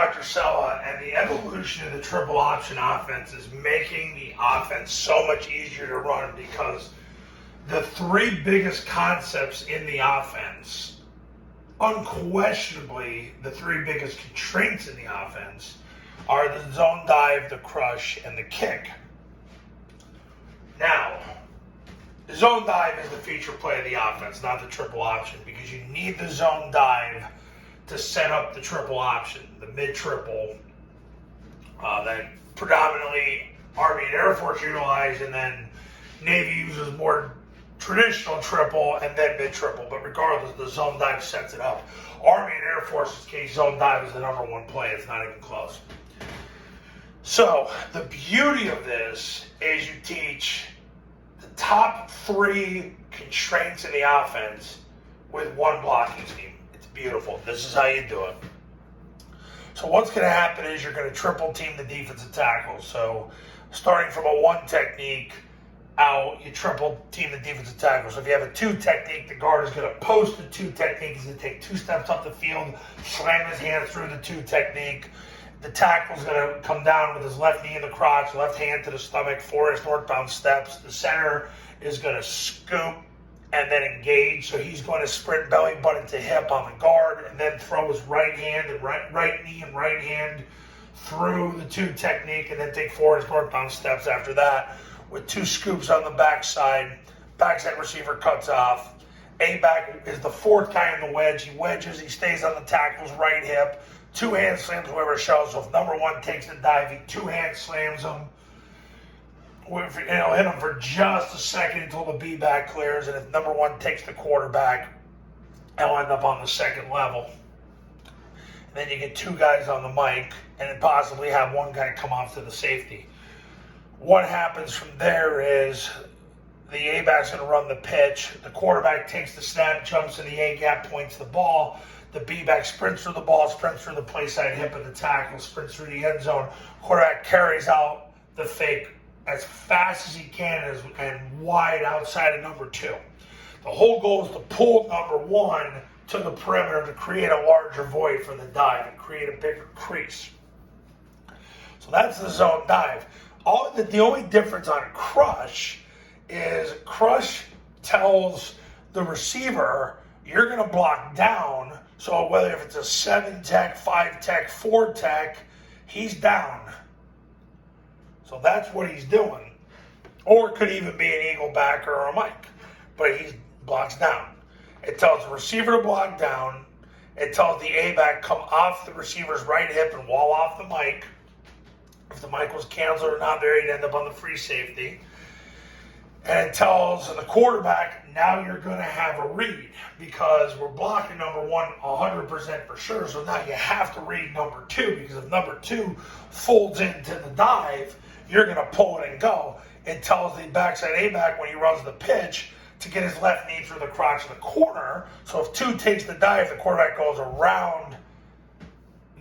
Dr. Sella, and the evolution of the triple option offense is making the offense so much easier to run because the three biggest concepts in the offense, unquestionably the three biggest constraints in the offense, are the zone dive, the crush, and the kick. Now, the zone dive is the feature play of the offense, not the triple option, because you need the zone dive to set up the triple option, the mid-triple that predominantly Army and Air Force utilize, and then Navy uses more traditional triple and then mid-triple. But regardless, the zone dive sets it up. Army and Air Force's case, zone dive is the number one play. It's not even close. So the beauty of this is you teach the top three constraints in the offense with one blocking scheme. It's beautiful. This is how you do it. So what's going to happen is you're going to triple team the defensive tackle. So starting from a one technique out, you triple team the defensive tackle. So if you have a two technique, the guard is going to post the two technique. He's going to take two steps up the field, slam his hand through the two technique. The tackle is going to come down with his left knee in the crotch, left hand to the stomach, 4-inch northbound steps. The center is going to scoop and then engage. So he's going to sprint belly button to hip on the guard and then throw his right hand and right knee and right hand through the two technique and then take 4-inch northbound steps after that with two scoops on the backside. Backside receiver cuts off. A-back is the fourth guy in the wedge. He wedges. He stays on the tackle's right hip. Two hand slams whoever shows. So if number one takes the dive, he two hand slams him. Hit him for just a second until the B-back clears. And if number one takes the quarterback, he'll end up on the second level. And then you get two guys on the mic and then possibly have one guy come off to the safety. What happens from there is the A-back's going to run the pitch. The quarterback takes the snap, jumps in the A-gap, points the ball. The B-back sprints through the ball, sprints through the play side hip of the tackle, sprints through the end zone. Quarterback carries out the fake as fast as he can and wide outside of number two. The whole goal is to pull number one to the perimeter to create a larger void for the dive and create a bigger crease. So that's the zone dive. The only difference on crush is crush tells the receiver you're going to block down. So whether if it's a 7-tech, 5-tech, 4-tech, he's down. So that's what he's doing. Or it could even be an eagle backer or a mic. But he blocks down. It tells the receiver to block down. It tells the A-back come off the receiver's right hip and wall off the mic. If the mic was canceled or not there, he'd end up on the free safety. And it tells the quarterback, now you're going to have a read because we're blocking number one 100% for sure. So now you have to read number two because if number two folds into the dive, you're going to pull it and go. It tells the backside A-back when he runs the pitch to get his left knee through the crotch of the corner. So if two takes the dive, the quarterback goes around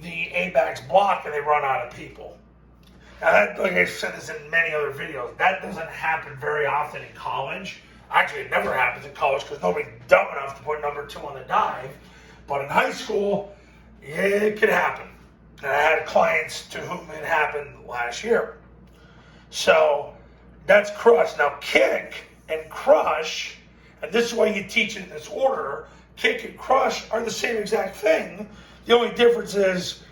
the A-back's block and they run out of people. Now, that, like I said this in many other videos, that doesn't happen very often in college. Actually, it never happens in college because nobody's dumb enough to put number two on the dive. But in high school, it could happen. And I had clients to whom it happened last year. So that's crush. Now, kick and crush, and this is why you teach it in this order, kick and crush are the same exact thing. The only difference is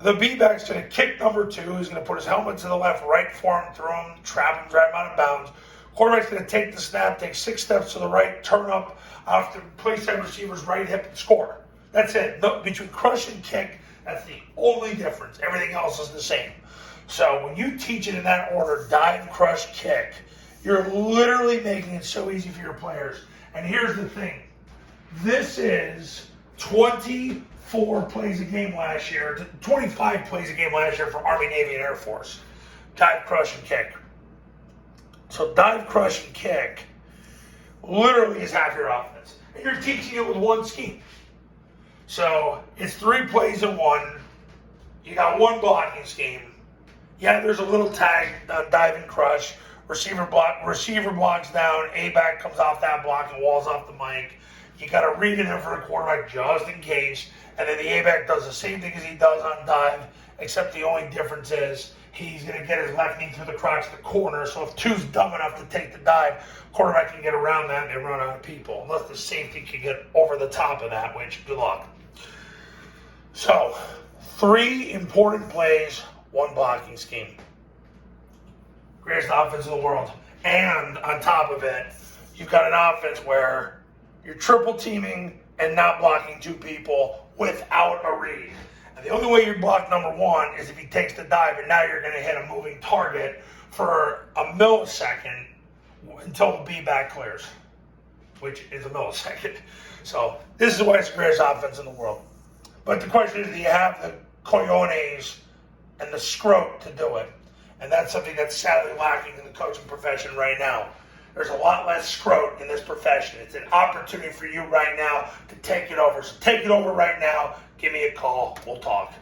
the B-back's going to kick number two. He's going to put his helmet to the left, right form, throw him, trap him, drive him out of bounds. Quarterback's going to take the snap, take 6 steps to the right, turn up off the play side receiver's right hip and score. That's it. No, between crush and kick, that's the only difference. Everything else is the same. So when you teach it in that order, dive, crush, kick, you're literally making it so easy for your players. And here's the thing. This is 24 plays a game last year, 25 plays a game last year for Army, Navy, and Air Force. Dive, crush, and kick. So dive, crush, and kick literally is half your offense. And you're teaching it with one scheme. So it's 3 plays in one. You got one blocking scheme. Yeah, there's a little tag, dive and crush. Receiver blocks down. A-back comes off that block and walls off the mic. You got to read it in for a quarterback just in case. And then the A-back does the same thing as he does on dive, except the only difference is he's going to get his left knee through the crotch of the corner. So if two's dumb enough to take the dive, quarterback can get around that and they run out of people. Unless the safety can get over the top of that, which, good luck. So, 3 important plays, 1 blocking scheme. Greatest offense in the world. And on top of it, you've got an offense where you're triple teaming and not blocking 2 people without a read. And the only way you block number 1 is if he takes the dive, and now you're going to hit a moving target for a millisecond until the B-back clears, which is a millisecond. So this is why it's the greatest offense in the world. But the question is, do you have the cojones and the scrote to do it? And that's something that's sadly lacking in the coaching profession right now. There's a lot less scrote in this profession. It's an opportunity for you right now to take it over. So take it over right now. Give me a call. We'll talk.